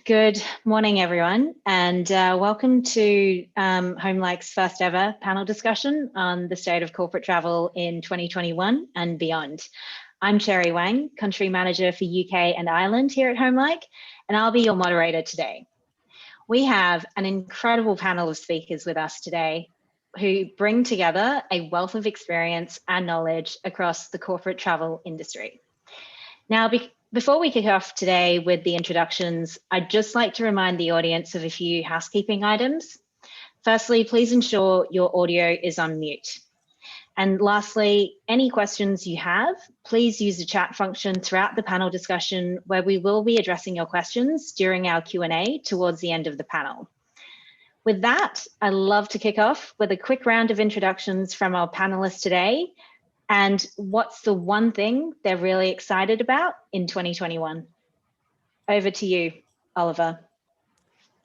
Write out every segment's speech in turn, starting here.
Good morning, everyone, and welcome to Homelike's first ever panel discussion on the state of corporate travel in 2021 and beyond. I'm Cherry Wang, Country Manager for UK and Ireland here at Homelike, and I'll be your moderator today. We have an incredible panel of speakers with us today who bring together a wealth of experience and knowledge across the corporate travel industry. Now, before we kick off today with the introductions, I'd just like to remind the audience of a few housekeeping items. Firstly, please ensure your audio is on mute. And lastly, any questions you have, please use the chat function throughout the panel discussion, where we will be addressing your questions during our Q&A towards the end of the panel. With that, I'd love to kick off with a quick round of introductions from our panelists today. And what's the one thing they're really excited about in 2021? Over to you, Oliver.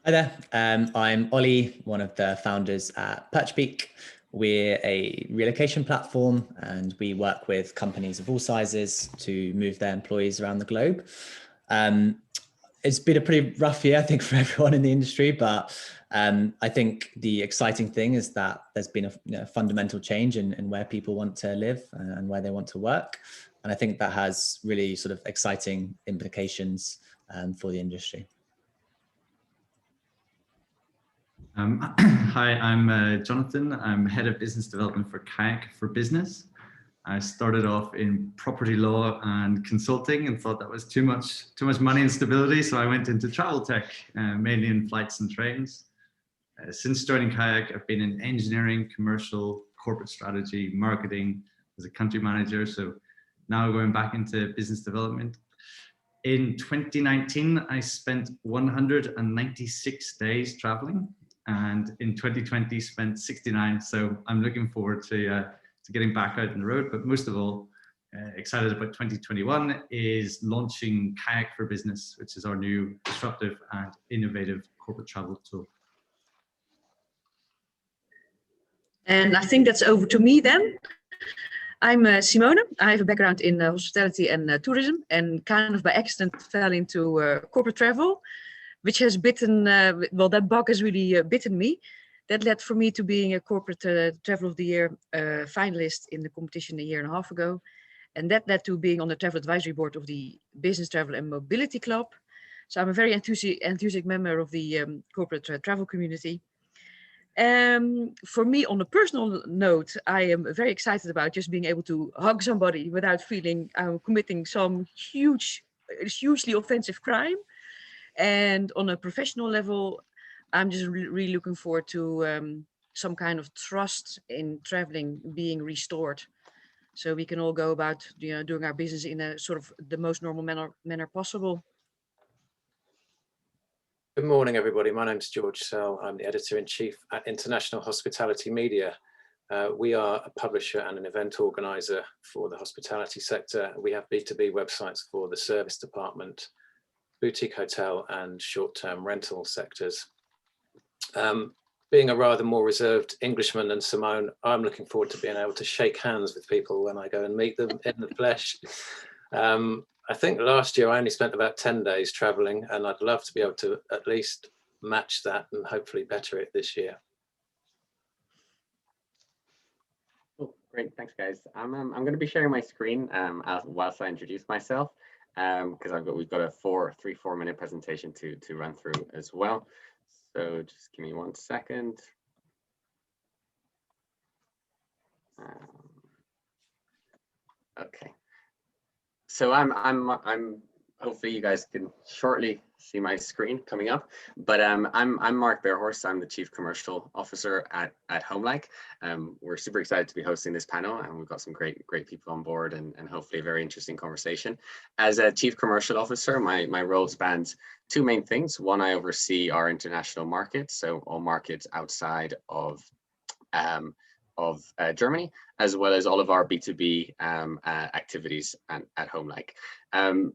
Hi there, I'm Ollie, one of the founders at PerchPeek. We're a relocation platform and we work with companies of all sizes to move their employees around the globe. It's been a pretty rough year, I think, for everyone in the industry, but I think the exciting thing is that there's been a fundamental change in where people want to live and where they want to work. And I think that has really sort of exciting implications for the industry. Hi, I'm Jonathan. I'm Head of Business Development for KAYAK for Business. I started off in property law and consulting and thought that was too much money and stability. So I went into travel tech, mainly in flights and trains. Since joining KAYAK, I've been in engineering, commercial, corporate strategy, marketing as a country manager. So now going back into business development. In 2019, I spent 196 days traveling, and in 2020 spent 69. So I'm looking forward to getting back out on the road, but most of all, excited about 2021 is launching KAYAK for Business, which is our new disruptive and innovative corporate travel tool. And I think that's over to me then. I'm Simone. I have a background in hospitality and tourism, and kind of by accident fell into corporate travel, which has bitten, well, that bug has really bitten me. That led for me to being a corporate travel of the year finalist in the competition a year and a half ago. And that led to being on the travel advisory board of the Business Travel and Mobility Club. So I'm a very enthusiastic member of the corporate travel community. For me, on a personal note, I am very excited about just being able to hug somebody without feeling I'm committing some hugely offensive crime. And on a professional level, I'm just really looking forward to some kind of trust in traveling being restored, so we can all go about doing our business in a sort of the most normal manner possible. Good morning, everybody. My name's George Sell. I'm the Editor-in-Chief at International Hospitality Media. We are a publisher and an event organizer for the hospitality sector. We have B2B websites for the service department, boutique hotel and short-term rental sectors. Being a rather more reserved Englishman than Simone, I'm looking forward to being able to shake hands with people when I go and meet them in the flesh. I think last year I only spent about 10 days traveling, and I'd love to be able to at least match that and hopefully better it this year. Oh, great, thanks guys. I'm going to be sharing my screen whilst I introduce myself, because we've got a 3-4 minute presentation to run through as well. So just give me 1 second. Okay. So I'm hopefully you guys can shortly see my screen coming up, but I'm Marc Beerhorst. I'm the Chief Commercial Officer at Homelike. We're super excited to be hosting this panel, and we've got some great people on board, and hopefully a very interesting conversation. As a Chief Commercial Officer, my role spans two main things. One, I oversee our international markets, so all markets outside of Germany, as well as all of our B2B activities at Homelike.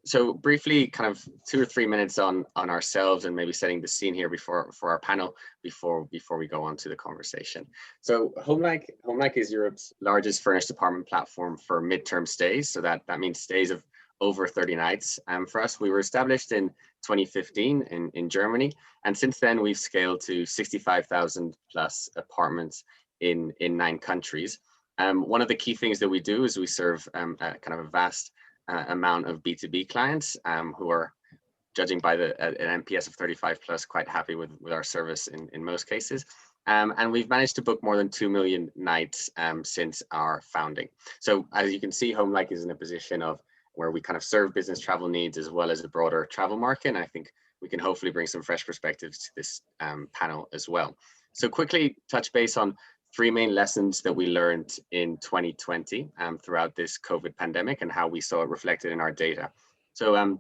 So briefly, kind of 2 or 3 minutes on ourselves and maybe setting the scene here for our panel before we go on to the conversation. So Homelike is Europe's largest furnished apartment platform for midterm stays. So that means stays of over 30 nights. For us, we were established in 2015 in Germany, and since then we've scaled to 65,000 plus apartments in 9 countries. One of the key things that we do is we serve kind of a vast amount of B2B clients who are, judging by an NPS of 35 plus, quite happy with our service in most cases. And we've managed to book more than 2 million nights since our founding. So as you can see, Homelike is in a position of where we kind of serve business travel needs as well as the broader travel market. And I think we can hopefully bring some fresh perspectives to this panel as well. So quickly touch base on 3 main lessons that we learned in 2020 throughout this COVID pandemic and how we saw it reflected in our data. So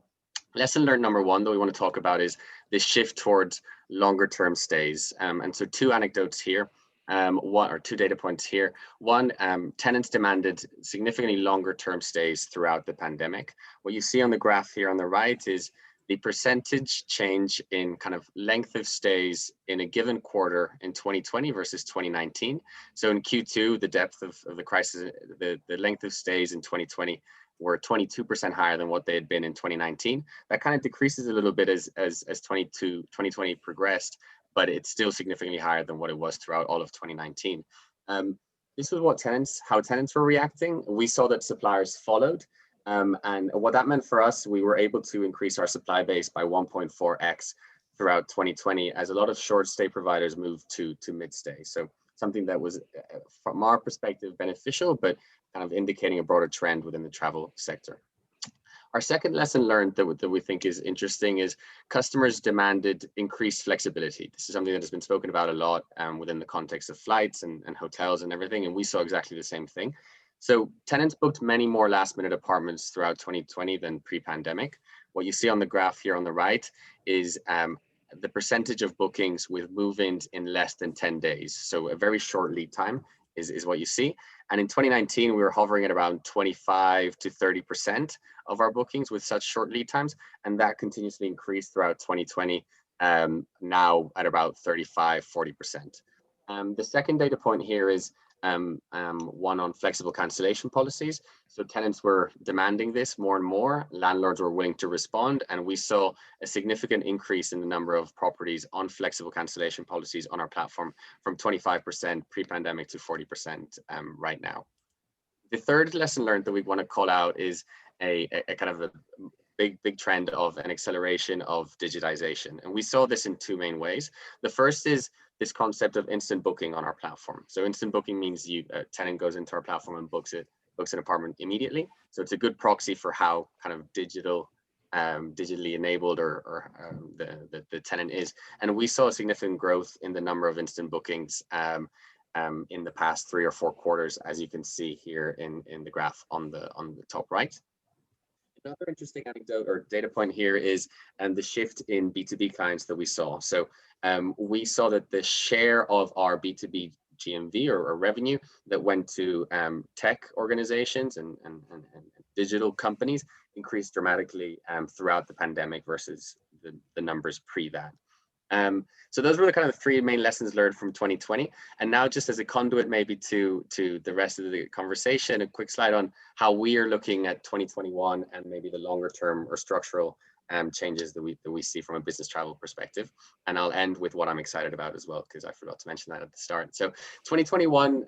lesson learned number 1 that we want to talk about is this shift towards longer term stays. And so 2 anecdotes here, 2 data points here. One, tenants demanded significantly longer term stays throughout the pandemic. What you see on the graph here on the right is the percentage change in kind of length of stays in a given quarter in 2020 versus 2019. So in Q2, the depth of the crisis, the length of stays in 2020 were 22% higher than what they had been in 2019. That kind of decreases a little bit as 2020 progressed, but it's still significantly higher than what it was throughout all of 2019. This was how tenants were reacting. We saw that suppliers followed. And what that meant for us, we were able to increase our supply base by 1.4x throughout 2020 as a lot of short stay providers moved to mid stay. So something that was, from our perspective, beneficial, but kind of indicating a broader trend within the travel sector. Our second lesson learned that we think is interesting is customers demanded increased flexibility. This is something that has been spoken about a lot within the context of flights and hotels and everything, and we saw exactly the same thing. So tenants booked many more last minute apartments throughout 2020 than pre-pandemic. What you see on the graph here on the right is the percentage of bookings with move-ins in less than 10 days. So a very short lead time is what you see. And in 2019, we were hovering at around 25 to 30% of our bookings with such short lead times. And that continuously increased throughout 2020, now at about 35, 40%. The second data point here is one on flexible cancellation policies. So tenants were demanding this more and more. Landlords were willing to respond, and we saw a significant increase in the number of properties on flexible cancellation policies on our platform from 25% pre-pandemic to 40% right now. The third lesson learned that we want to call out is a kind of a big trend of an acceleration of digitization. And we saw this in 2 main ways. The first is this concept of instant booking on our platform. So instant booking means a tenant goes into our platform and books an apartment immediately. So it's a good proxy for how kind of digitally enabled or the tenant is. And we saw a significant growth in the number of instant bookings in the past 3 or 4 quarters, as you can see here in the graph on the top right. Another interesting anecdote or data point here is the shift in B2B clients that we saw. So we saw that the share of our B2B GMV or revenue that went to tech organizations and digital companies increased dramatically throughout the pandemic versus the numbers pre that. So those were the kind of 3 main lessons learned from 2020. And now, just as a conduit maybe to the rest of the conversation, a quick slide on how we are looking at 2021 and maybe the longer term or structural changes that we see from a business travel perspective. And I'll end with what I'm excited about as well, because I forgot to mention that at the start. So 2021,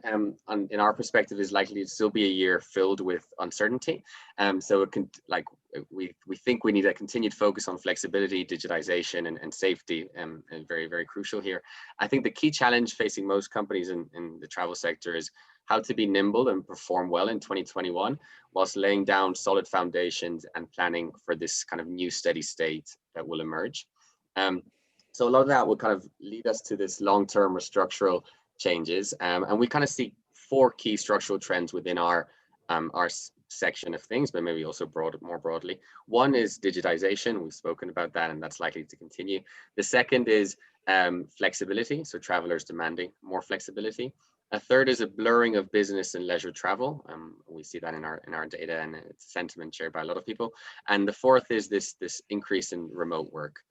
in our perspective, is likely to still be a year filled with uncertainty. So it can, we think we need a continued focus on flexibility, digitization, and safety, and very, very crucial here. I think the key challenge facing most companies in the travel sector is how to be nimble and perform well in 2021, whilst laying down solid foundations and planning for this kind of new steady state that will emerge. So a lot of that will kind of lead us to this long-term or structural changes. And we kind of see 4 key structural trends within our section of things, but maybe also more broadly. One is digitization. We've spoken about that, and that's likely to continue. The second is flexibility. So travelers demanding more flexibility. A third is a blurring of business and leisure travel. We see that in our data, and it's a sentiment shared by a lot of people. And the fourth is this increase in remote work.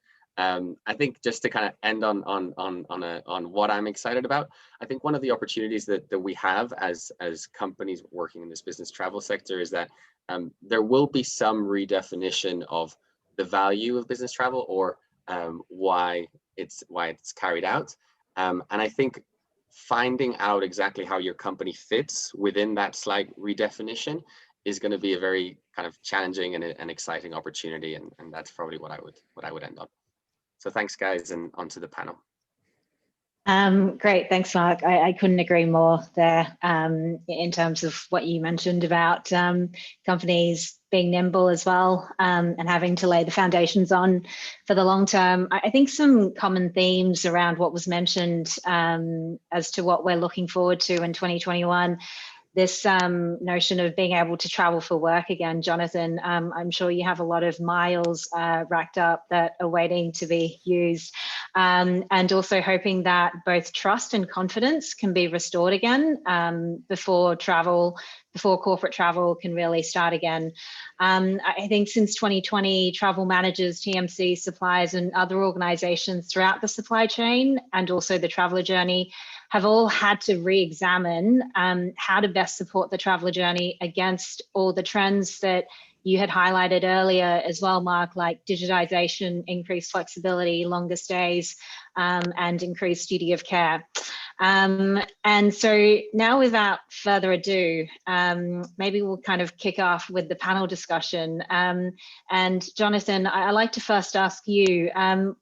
I think just to kind of end on what I'm excited about, I think one of the opportunities that we have as companies working in this business travel sector is that there will be some redefinition of the value of business travel, or why it's carried out. And I think finding out exactly how your company fits within that slight redefinition is going to be a very kind of challenging and an exciting opportunity, and that's probably what I would end on. So thanks, guys, and onto the panel. Great, thanks, Mark. I couldn't agree more there in terms of what you mentioned about companies being nimble as well, and having to lay the foundations on for the long term. I think some common themes around what was mentioned as to what we're looking forward to in 2021. This notion of being able to travel for work again, Jonathan, I'm sure you have a lot of miles racked up that are waiting to be used, and also hoping that both trust and confidence can be restored again before corporate travel can really start again. I think since 2020, travel managers, TMC, suppliers, and other organizations throughout the supply chain and also the traveler journey have all had to re-examine how to best support the traveler journey against all the trends that you had highlighted earlier as well, Mark, like digitization, increased flexibility, longer stays, and increased duty of care. And so now, without further ado, maybe we'll kind of kick off with the panel discussion. And Jonathan, I'd like to first ask you,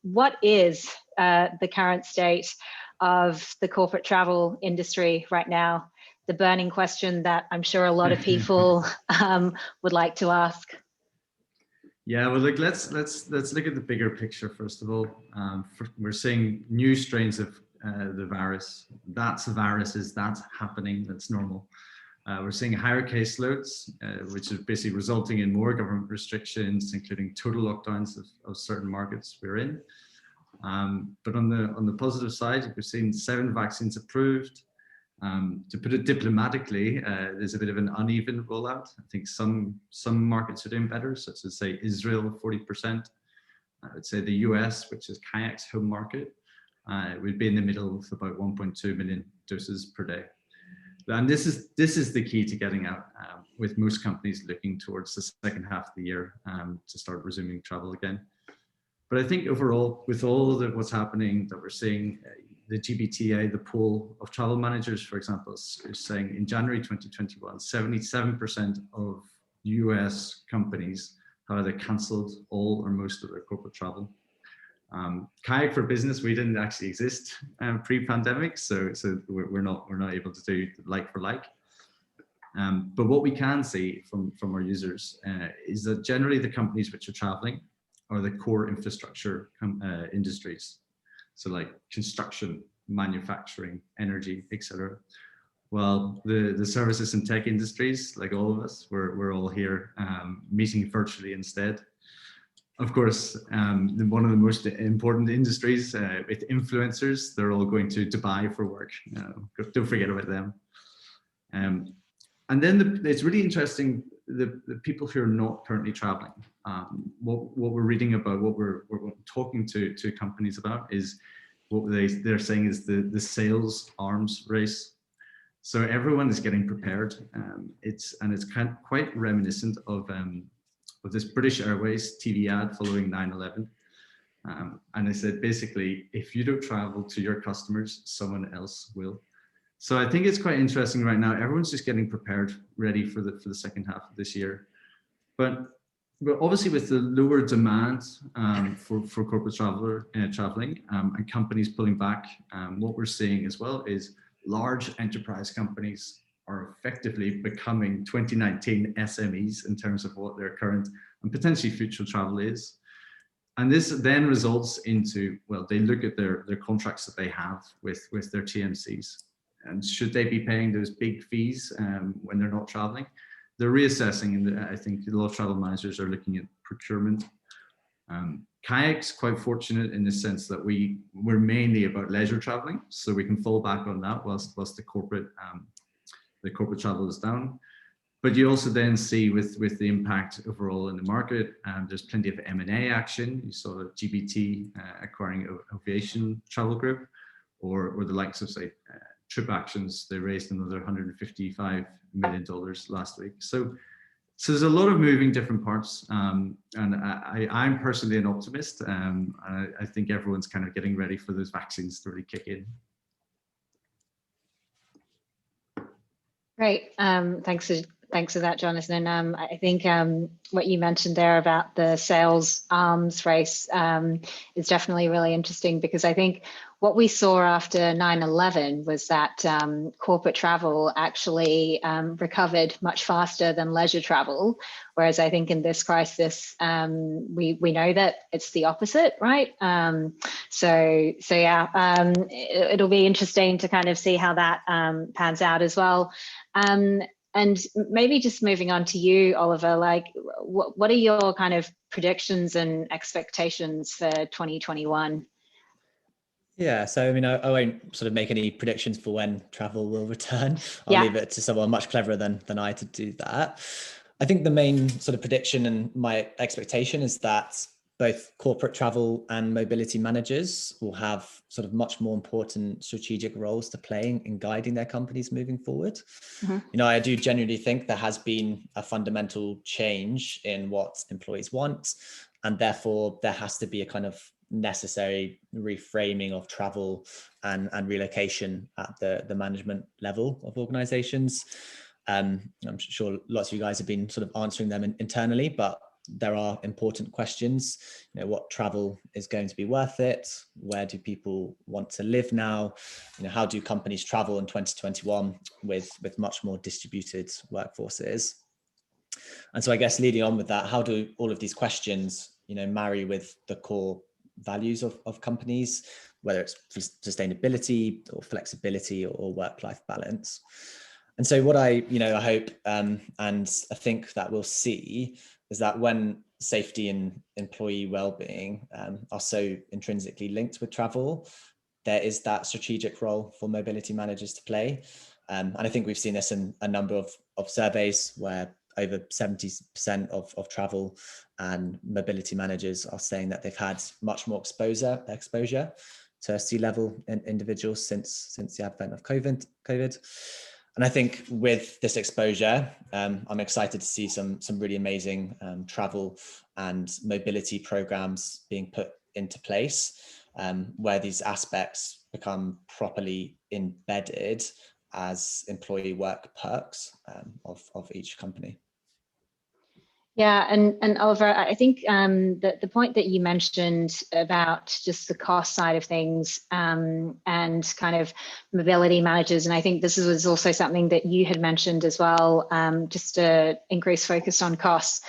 what is the current state of the corporate travel industry right now? The burning question that I'm sure a lot of people would like to ask. Yeah, well, look, let's look at the bigger picture first of all. We're seeing new strains of the virus. That's happening. That's normal. We're seeing higher caseloads, which is basically resulting in more government restrictions, including total lockdowns of certain markets we're in. But on the positive side, we've seen 7 vaccines approved. To put it diplomatically, there's a bit of an uneven rollout. I think some markets are doing better, such as say Israel, 40%. I would say the US, which is KAYAK's home market, would be in the middle with about 1.2 million doses per day. And this is the key to getting out, with most companies looking towards the second half of the year to start resuming travel again. But I think overall, with all of what's happening that we're seeing, the GBTA, the poll of travel managers, for example, is saying in January 2021, 77% of US companies have either cancelled all or most of their corporate travel. KAYAK for Business, we didn't actually exist pre-pandemic, so we're not able to do like for like. But what we can see from our users is that generally the companies which are traveling are the core infrastructure industries. So like construction, manufacturing, energy, etc. Well, the services and tech industries, like all of us, we're all here meeting virtually instead. Of course, one of the most important industries with influencers, they're all going to Dubai for work. Don't forget about them. And then it's really interesting, the people who are not currently traveling. What we're reading about, what we're talking to companies about is what they're saying is the sales arms race. So everyone is getting prepared. It's quite reminiscent of this British Airways TV ad following 9/11. And they said, basically, if you don't travel to your customers, someone else will. So I think it's quite interesting right now. Everyone's just getting prepared, ready for the second half of this year. But obviously with the lower demand for corporate traveling and companies pulling back, what we're seeing as well is large enterprise companies are effectively becoming 2019 SMEs in terms of what their current and potentially future travel is. And this then results into, well, they look at their contracts that they have with their TMCs. And should they be paying those big fees when they're not traveling? They're reassessing, and I think a lot of travel managers are looking at procurement. KAYAK's quite fortunate in the sense that we're mainly about leisure traveling, so we can fall back on that whilst the corporate travel is down. But you also then see with the impact overall in the market, there's plenty of M&A action. You saw GBT acquiring Aviation Travel Group, or the likes of, say, Trip Actions. They raised another $155 million last week. So there's a lot of moving different parts, and I'm personally an optimist. I think everyone's kind of getting ready for those vaccines to really kick in. Great. Thanks for that, Jonathan. I think what you mentioned there about the sales arms race is definitely really interesting, because I think what we saw after 9/11 was that corporate travel actually recovered much faster than leisure travel, whereas I think in this crisis we know that it's the opposite, right? So yeah, it'll be interesting to kind of see how that pans out as well. And maybe just moving on to you, Oliver, like what are your kind of predictions and expectations for 2021? Yeah, so I mean, I won't sort of make any predictions for when travel will return. I'll leave it to someone much cleverer than I to do that. I think the main sort of prediction and my expectation is that both corporate travel and mobility managers will have sort of much more important strategic roles to play in guiding their companies moving forward. You know, I do genuinely think there has been a fundamental change in what employees want, and therefore there has to be a kind of necessary reframing of travel and relocation at the management level of organizations. I'm sure lots of you guys have been sort of answering them internally, but there are important questions. You know, what travel is going to be worth it? Where do people want to live now? You know, how do companies travel in 2021 with much more distributed workforces? And so I guess leading on with that, how do all of these questions, you know, marry with the core values of companies, whether it's sustainability or flexibility or work-life balance? And so what I hope and I think that we'll see is that when safety and employee well-being are so intrinsically linked with travel, there is that strategic role for mobility managers to play. And I think we've seen this in a number of surveys where over 70% of travel and mobility managers are saying that they've had much more exposure to C-level individuals since the advent of COVID. And I think with this exposure, I'm excited to see some really amazing travel and mobility programs being put into place, where these aspects become properly embedded as employee work perks of each company. Yeah, and Oliver, I think that the point that you mentioned about just the cost side of things and kind of mobility managers, and I think this was also something that you had mentioned as well, just to increase focus on costs.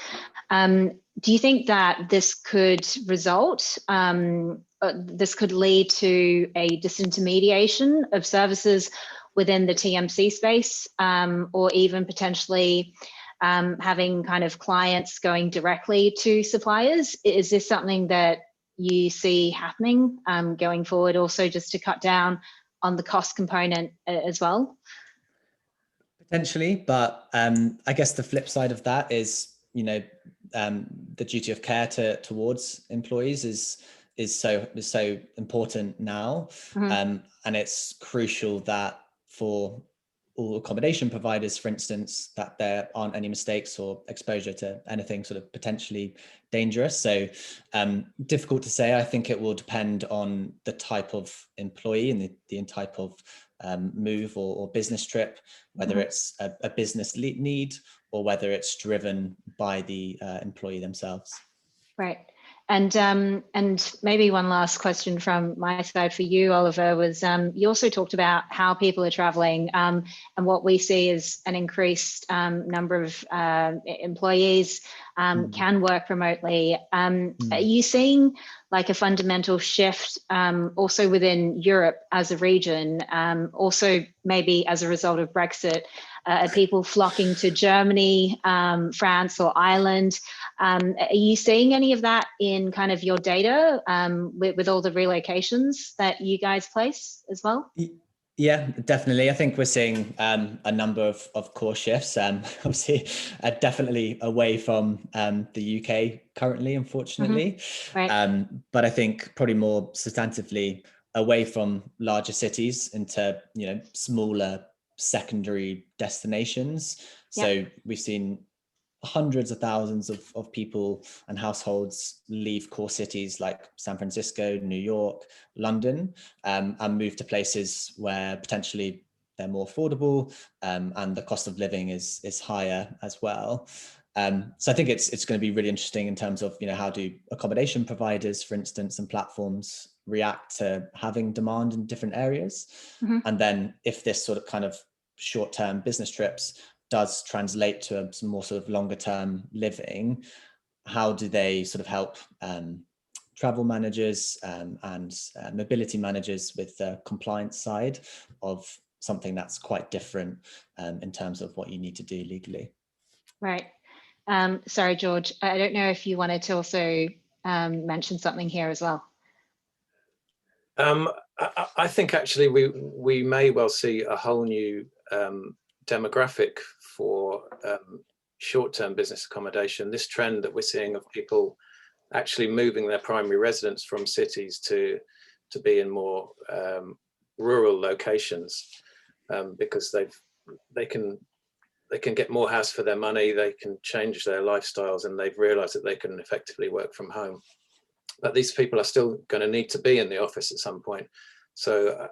Do you think that this could this could lead to a disintermediation of services within the TMC space, or even potentially having kind of clients going directly to suppliers? Is this something that you see happening going forward, also just to cut down on the cost component as well? Potentially, but I guess the flip side of that is, you know, the duty of care towards employees is so important now, and it's crucial that for all accommodation providers, for instance, that there aren't any mistakes or exposure to anything sort of potentially dangerous. So difficult to say. I think it will depend on the type of employee and the type of move or business trip, whether it's a business need or whether it's driven by the employee themselves. Right. And maybe one last question from my side for you, Oliver, was you also talked about how people are traveling, and what we see is an increased number of employees can work remotely. Are you seeing like a fundamental shift also within Europe as a region, also maybe as a result of Brexit? Are people flocking to Germany, France, or Ireland? Are you seeing any of that in kind of your data with all the relocations that you guys place as well? Yeah, definitely. I think we're seeing a number of core shifts. Obviously, definitely away from the UK currently, unfortunately. Right. But I think probably more substantively away from larger cities into smaller secondary destinations. So we've seen hundreds of thousands of people and households leave core cities like San Francisco, New York, London, and move to places where potentially they're more affordable, and the cost of living is higher as well. So I think it's going to be really interesting in terms of how do accommodation providers, for instance, and platforms react to having demand in different areas, and then if this sort of kind of short-term business trips does translate to some more sort of longer term living, how do they sort of help travel managers and mobility managers with the compliance side of something that's quite different in terms of what you need to do legally? Right. Sorry, George, I don't know if you wanted to also mention something here as well. I think actually we may well see a whole new demographic for short-term business accommodation. This trend that we're seeing of people actually moving their primary residence from cities to be in more rural locations, because they can get more house for their money, they can change their lifestyles, and they've realized that they can effectively work from home. But these people are still going to need to be in the office at some point. So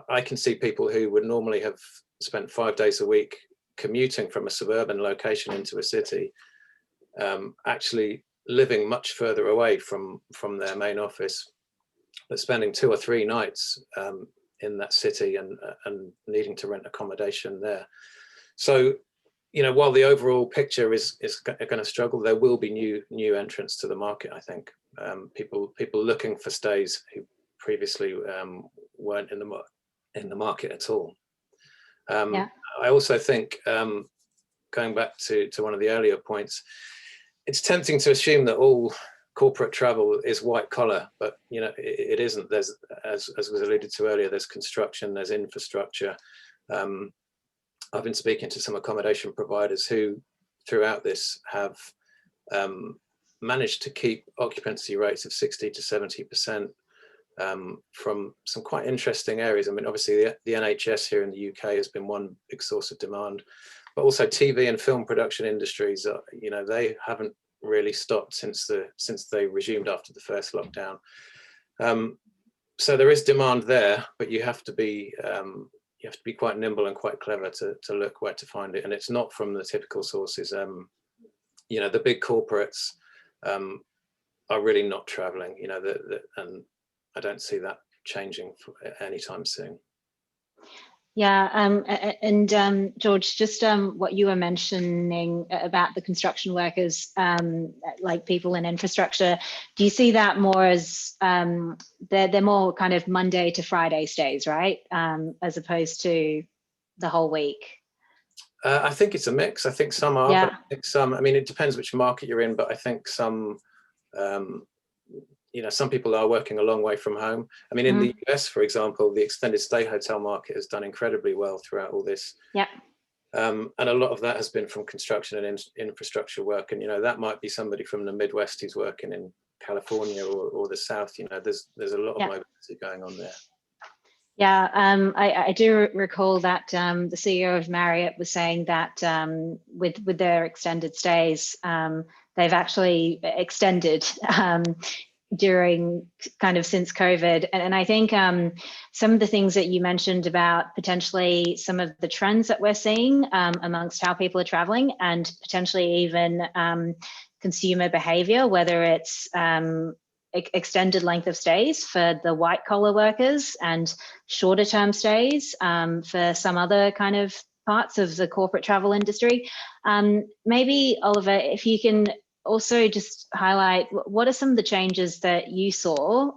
I can see people who would normally have spent 5 days a week commuting from a suburban location into a city, actually living much further away from their main office, but spending 2 or 3 nights in that city and needing to rent accommodation there. So, while the overall picture is going to struggle, there will be new entrants to the market, I think. People looking for stays who previously weren't in the market at all. I also think, going back to one of the earlier points, it's tempting to assume that all corporate travel is white collar, but it isn't. There's, as was alluded to earlier, there's construction, there's infrastructure. I've been speaking to some accommodation providers who, throughout this, have managed to keep occupancy rates of 60 to 70% from some quite interesting areas. I mean, obviously the NHS here in the UK has been one big source of demand, but also TV and film production industries, they haven't really stopped since they resumed after the first lockdown. So there is demand there, but you have to be quite nimble and quite clever to look where to find it. And it's not from the typical sources. The big corporates are really not traveling, and I don't see that changing anytime soon. Yeah, and George, just what you were mentioning about the construction workers, like people in infrastructure, do you see that more as they're more kind of Monday to Friday stays, right? As opposed to the whole week? I think it's a mix. I think some are, but I think some, I mean, it depends which market you're in, but I think some, some people are working a long way from home. I mean, in the US, for example, the extended stay hotel market has done incredibly well throughout all this. Yeah. And a lot of that has been from construction and infrastructure work. And, that might be somebody from the Midwest who's working in California or the South. There's a lot of mobility going on there. Yeah, I do recall that the CEO of Marriott was saying that with their extended stays, they've actually extended during kind of since COVID. And I think some of the things that you mentioned about potentially some of the trends that we're seeing amongst how people are traveling, and potentially even consumer behavior, whether it's extended length of stays for the white collar workers and shorter term stays for some other kind of parts of the corporate travel industry. Maybe, Oliver, if you can also just highlight what are some of the changes that you saw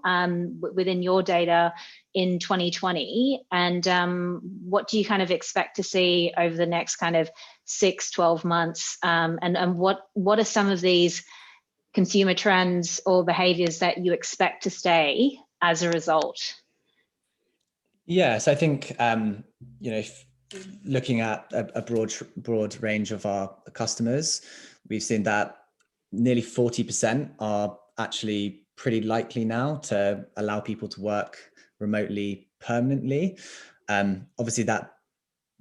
within your data in 2020, and what do you kind of expect to see over the next kind of 6-12 months, and what are some of these consumer trends or behaviors that you expect to stay as a result? Yeah, so I think if looking at a broad range of our customers, we've seen that nearly 40% are actually pretty likely now to allow people to work remotely permanently. Obviously, that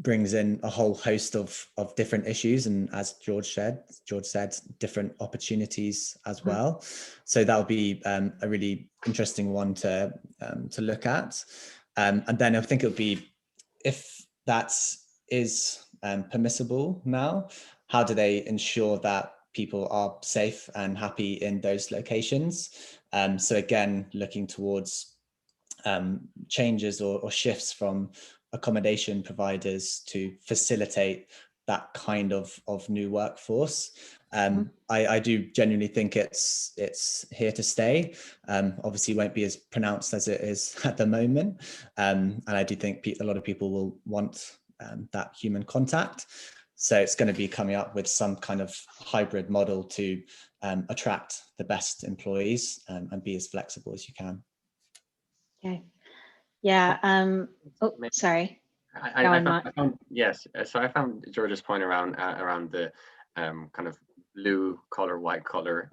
brings in a whole host of different issues, and as George said, different opportunities as well. So that'll be a really interesting one to look at. And then I think it'll be, if that is permissible now, how do they ensure that people are safe and happy in those locations? So again, looking towards changes or shifts from accommodation providers to facilitate that kind of new workforce. I do genuinely think it's here to stay. Obviously won't be as pronounced as it is at the moment. And I do think a lot of people will want that human contact. So it's going to be coming up with some kind of hybrid model to attract the best employees and be as flexible as you can. Okay. Yeah. Oh, sorry. Yes. So I found George's point around the kind of blue collar, white collar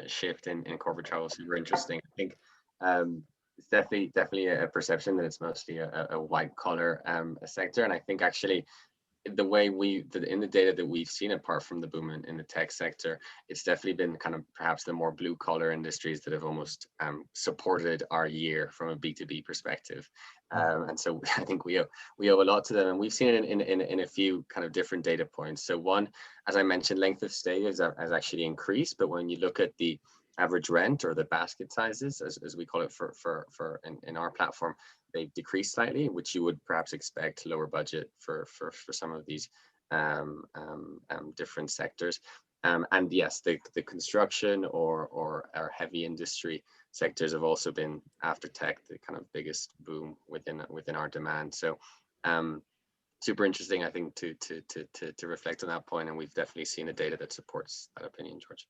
shift in corporate travel super interesting. I think it's definitely a perception that it's mostly a white collar sector, and I think actually the way in the data that we've seen, apart from the boom in the tech sector, it's definitely been kind of perhaps the more blue collar industries that have almost supported our year from a B2B perspective. And so I think we owe a lot to them, and we've seen it in a few kind of different data points. So one, as I mentioned, length of stay has actually increased, but when you look at the average rent or the basket sizes, as we call it in our platform, they've decreased slightly, which you would perhaps expect, lower budget for some of these different sectors. And yes, the construction or our heavy industry sectors have also been, after tech, the kind of biggest boom within our demand. So super interesting, I think, to reflect on that point, and we've definitely seen the data that supports that opinion, George.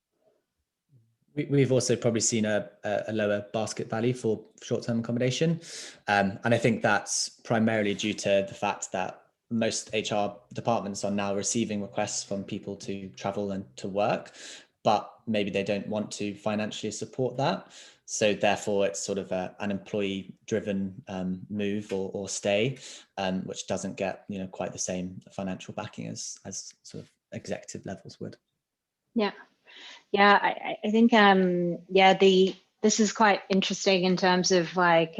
We've also probably seen a lower basket value for short-term accommodation. And I think that's primarily due to the fact that most HR departments are now receiving requests from people to travel and to work, but maybe they don't want to financially support that. So therefore, it's sort of an employee-driven move or stay, which doesn't get quite the same financial backing as sort of executive levels would. Yeah. Yeah, I think, this is quite interesting in terms of like,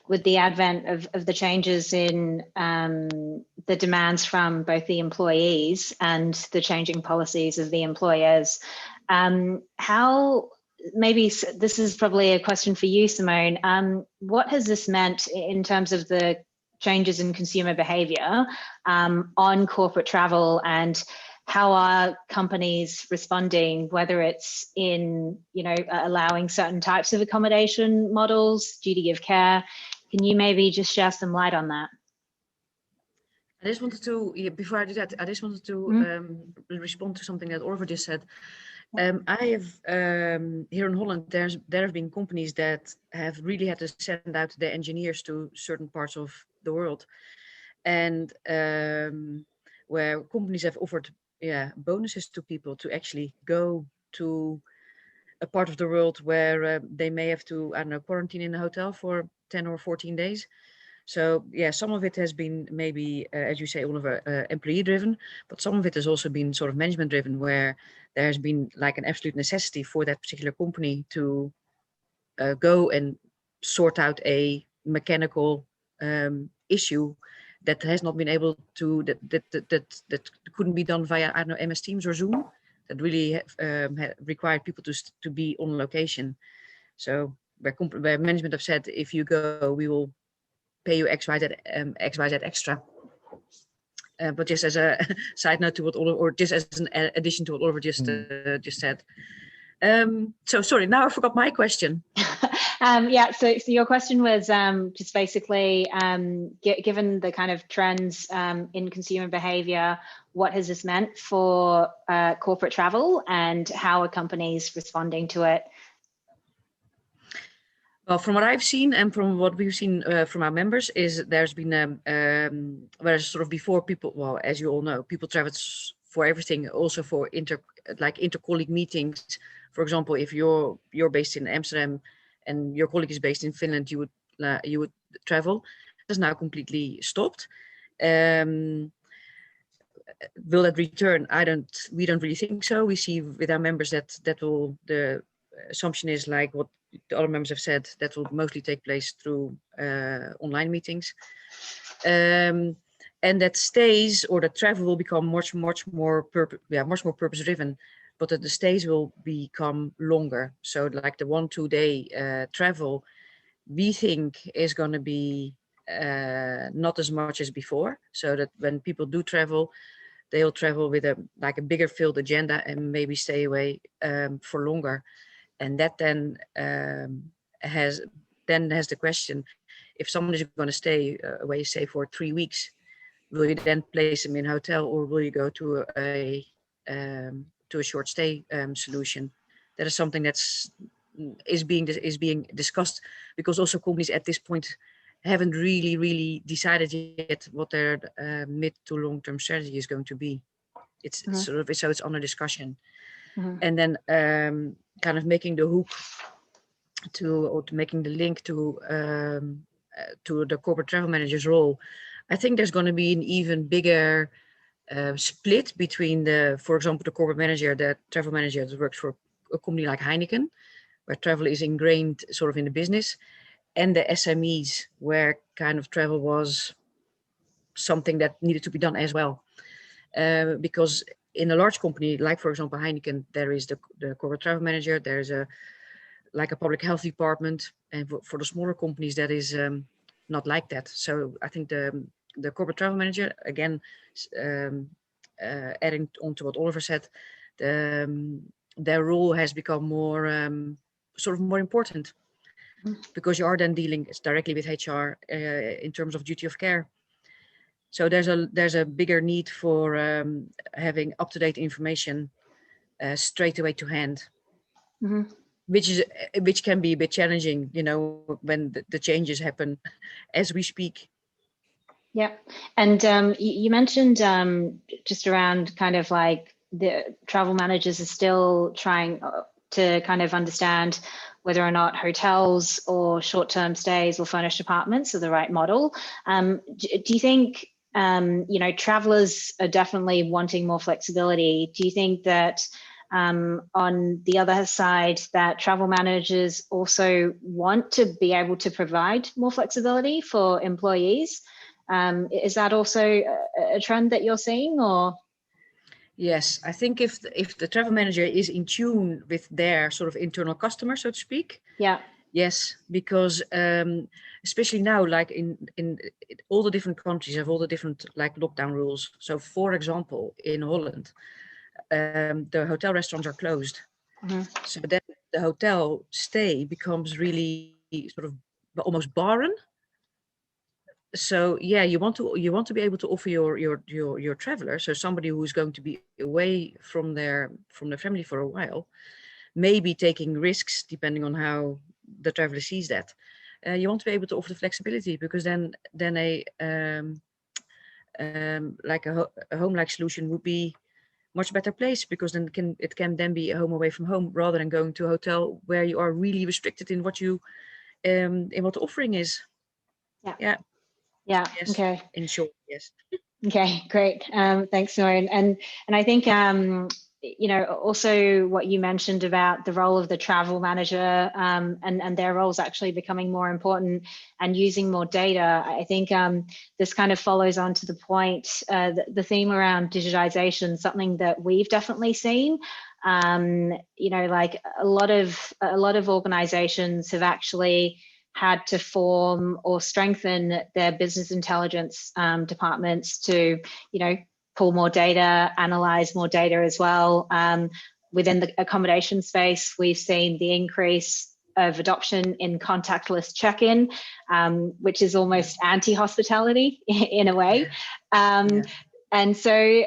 with the advent of the changes in the demands from both the employees and the changing policies of the employers. How, maybe this is probably a question for you, Simone, what has this meant in terms of the changes in consumer behavior on corporate travel, and how are companies responding, whether it's in, allowing certain types of accommodation models, duty of care? Can you maybe just share some light on that? I just wanted to, before I do that, I just wanted to respond to something that Oliver just said. I have, here in Holland, there have been companies that have really had to send out their engineers to certain parts of the world, and where companies have offered bonuses to people to actually go to a part of the world where they may have to, I don't know, quarantine in a hotel for 10 or 14 days. So yeah, some of it has been maybe, as you say, Oliver, employee driven, but some of it has also been sort of management driven, where there has been like an absolute necessity for that particular company to go and sort out a mechanical issue that has not been able to, that couldn't be done via, I don't know, MS Teams or Zoom, that really required people to be on location. So where management have said, if you go, we will pay you XYZ extra. But just as a side note to what Oliver, or just as an addition to what Oliver just said. So sorry, now I forgot my question. So your question was just basically, given the kind of trends in consumer behavior, what has this meant for corporate travel, and how are companies responding to it? Well, from what I've seen and from what we've seen from our members is there's been, whereas sort of before people, well, as you all know, people traveled for everything, also for inter-colleague meetings. For example, if you're based in Amsterdam and your colleague is based in Finland, you would travel. That's now completely stopped. Will that return? We don't really think so. We see with our members that the assumption is like what the other members have said, that will mostly take place through online meetings. And that stays or the travel will become much more purpose driven, but that the stays will become longer. So like the 1-2 day travel, we think is going to be not as much as before. So that when people do travel, they'll travel with a bigger filled agenda and maybe stay away for longer. And that then has the question: if someone is going to stay away, say for 3 weeks, will you then place them in a hotel, or will you go to a short stay solution? That is something is being discussed, because also companies at this point haven't really decided yet what their mid to long term strategy is going to be. It's it's under discussion. And then kind of making the hook to making the link to the corporate travel manager's role. I think there's going to be an even bigger split between for example, the corporate manager, the travel manager that works for a company like Heineken, where travel is ingrained sort of in the business, and the SMEs, where kind of travel was something that needed to be done as well. Because in a large company, like for example Heineken, there is the corporate travel manager, there's a public health department, and for the smaller companies that is not like that. So I think the corporate travel manager, again, adding on to what Oliver said, their role has become more more important, because you are then dealing directly with HR in terms of duty of care. So there's a bigger need for having up-to-date information straight away to hand, which can be a bit challenging, when the changes happen as we speak. Yeah, and you mentioned just around kind of like the travel managers are still trying to kind of understand whether or not hotels or short-term stays or furnished apartments are the right model. Do you think, travelers are definitely wanting more flexibility? Do you think that on the other side, that travel managers also want to be able to provide more flexibility for employees? Is that also a trend that you're seeing, or? Yes, I think if the travel manager is in tune with their sort of internal customer, so to speak. Yeah. Yes, because especially now, like in all the different countries have all the different lockdown rules. So for example, in Holland, the hotel restaurants are closed. So then the hotel stay becomes really sort of almost barren. So yeah, you want to be able to offer your traveler, so somebody who's going to be away from their family for a while, maybe taking risks depending on how the traveler sees that. You want to be able to offer the flexibility, because then a home-like solution would be much better place, because then it can then be a home away from home, rather than going to a hotel where you are really restricted in what you in what the offering is. Yeah. Yes. Okay. In short, yes. Okay, great. Thanks, Simone. And I think also what you mentioned about the role of the travel manager and their roles actually becoming more important and using more data. I think this kind of follows on to the point, the theme around digitization, something that we've definitely seen. Like a lot of organizations have actually had to form or strengthen their business intelligence departments to, pull more data, analyze more data as well. Within the accommodation space, we've seen the increase of adoption in contactless check-in, which is almost anti-hospitality in a way. And so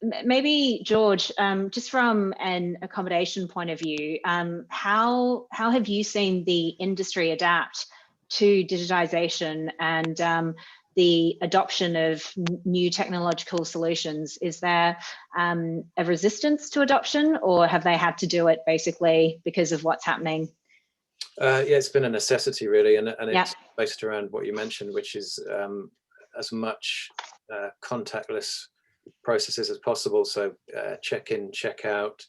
maybe George, just from an accommodation point of view, how have you seen the industry adapt to digitization and the adoption of new technological solutions? Is there a resistance to adoption, or have they had to do it basically because of what's happening? Yeah, it's been a necessity really, and Yeah. it's based around what you mentioned, which is as much contactless processes as possible. So check-in, check-out,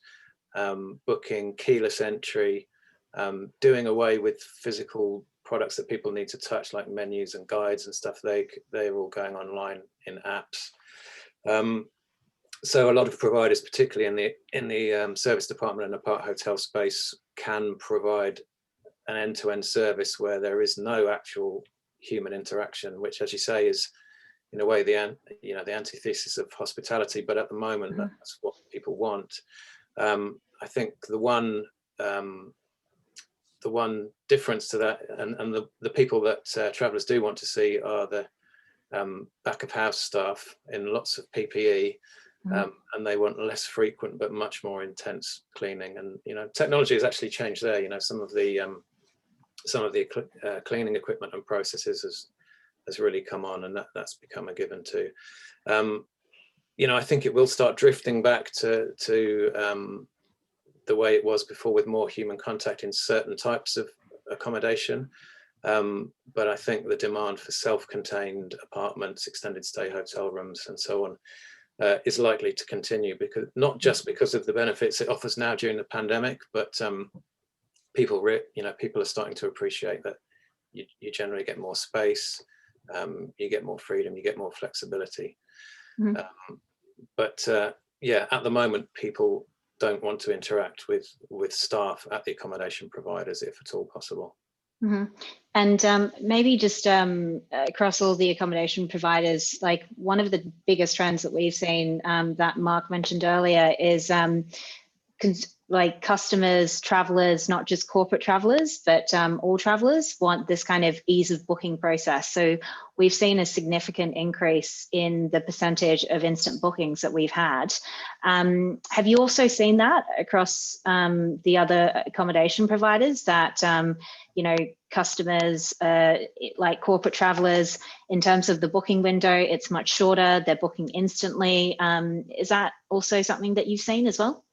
booking, keyless entry, doing away with physical products that people need to touch, like menus and guides and stuff. They're all going online in apps. So a lot of providers, particularly in the service department and apart hotel space, can provide an end-to-end service where there is no actual human interaction, which, as you say, is in a way the antithesis of hospitality. But at the moment, that's what people want. I think the one difference to that, and the people that travellers do want to see, are the back of house staff in lots of PPE. And they want less frequent but much more intense cleaning. And technology has actually changed there. Some of the cleaning equipment and processes has really come on, and that's become a given too. I think it will start drifting back to the way it was before, with more human contact in certain types of accommodation. But I think the demand for self-contained apartments, extended stay hotel rooms, and so on, is likely to continue, because not just because of the benefits it offers now during the pandemic, but people are starting to appreciate that you generally get more space, you get more freedom, you get more flexibility. But at the moment, people don't want to interact with staff at the accommodation providers, if at all possible. And maybe just across all the accommodation providers, like one of the biggest trends that we've seen that Marc mentioned earlier is like customers, travelers, not just corporate travelers, but all travelers want this kind of ease of booking process. So we've seen a significant increase in the percentage of instant bookings that we've had. Have you also seen that across the other accommodation providers, that customers, like corporate travelers, in terms of the booking window, it's much shorter, they're booking instantly? Is that also something that you've seen as well?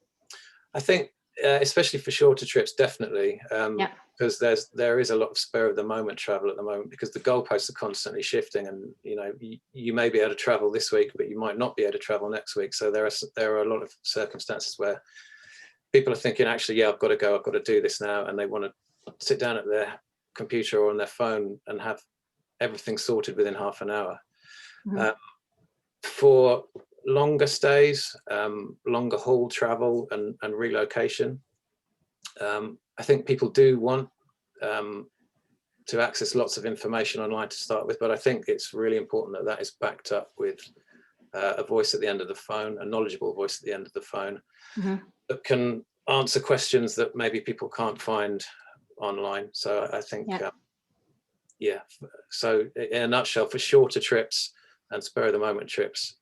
I think, especially for shorter trips, definitely, because there is a lot of spur of the moment travel at the moment, because the goalposts are constantly shifting, and you may be able to travel this week, but you might not be able to travel next week. So there are a lot of circumstances where people are thinking, actually, I've got to go, I've got to do this now, and they want to sit down at their computer or on their phone and have everything sorted within half an hour. For longer stays, longer haul travel and relocation, I think people do want to access lots of information online to start with, but I think it's really important that is backed up with a voice at the end of the phone, a knowledgeable voice at the end of the phone, that can answer questions that maybe people can't find online. So I think, so in a nutshell, for shorter trips and spur of the moment trips,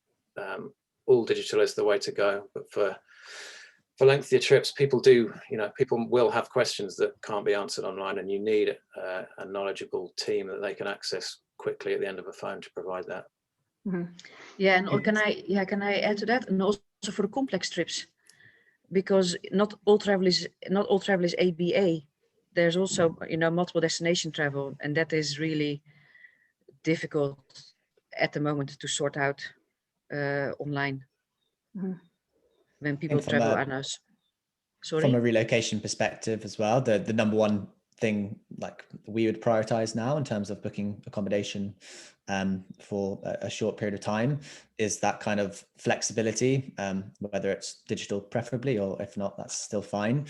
all digital is the way to go. But for lengthier trips, people will have questions that can't be answered online, and you need a knowledgeable team that they can access quickly at the end of a phone to provide that. Yeah, and can I add to that? And also for the complex trips, because not all travel is ABA. There's also multiple destination travel, and that is really difficult at the moment to sort out online when people travel on us. From a relocation perspective as well, the number one thing like we would prioritize now in terms of booking accommodation for a short period of time is that kind of flexibility, whether it's digital preferably, or if not, that's still fine.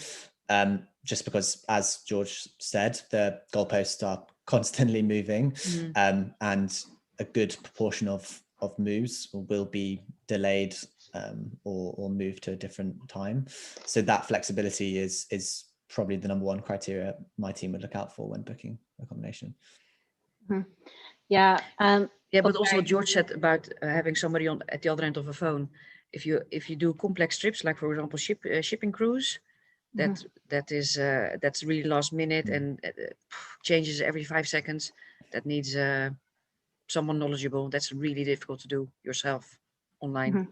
Just because, as George said, the goalposts are constantly moving, and a good proportion of moves will be delayed or moved to a different time. So that flexibility is probably the number one criteria my team would look out for when booking accommodation. But also what George said about having somebody at the other end of a phone if you do complex trips, like for example shipping cruise, that's really last minute and changes every 5 seconds. That needs someone knowledgeable. That's really difficult to do yourself online.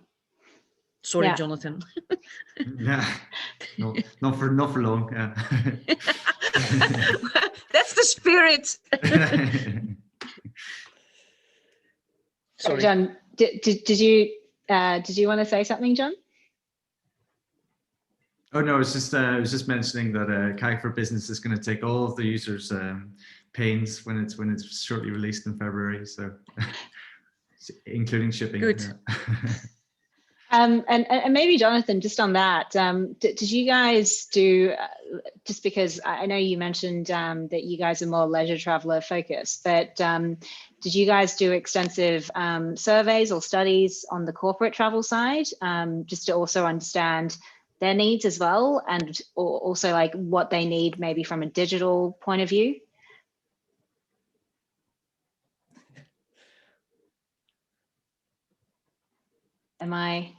Sorry, Yeah. Jonathan. Yeah, no, not for long. Yeah. That's the spirit. Sorry, John. Did you want to say something, John? Oh no, I was just mentioning that KAYAK for Business is going to take all of the users' pains when it's shortly released in February. So, including shipping. Good. Yeah. And maybe Jonathan, just on that, did you guys do, just because I know you mentioned that you guys are more leisure traveler focused, but did you guys do extensive surveys or studies on the corporate travel side, just to also understand their needs as well, and also like what they need maybe from a digital point of view? We might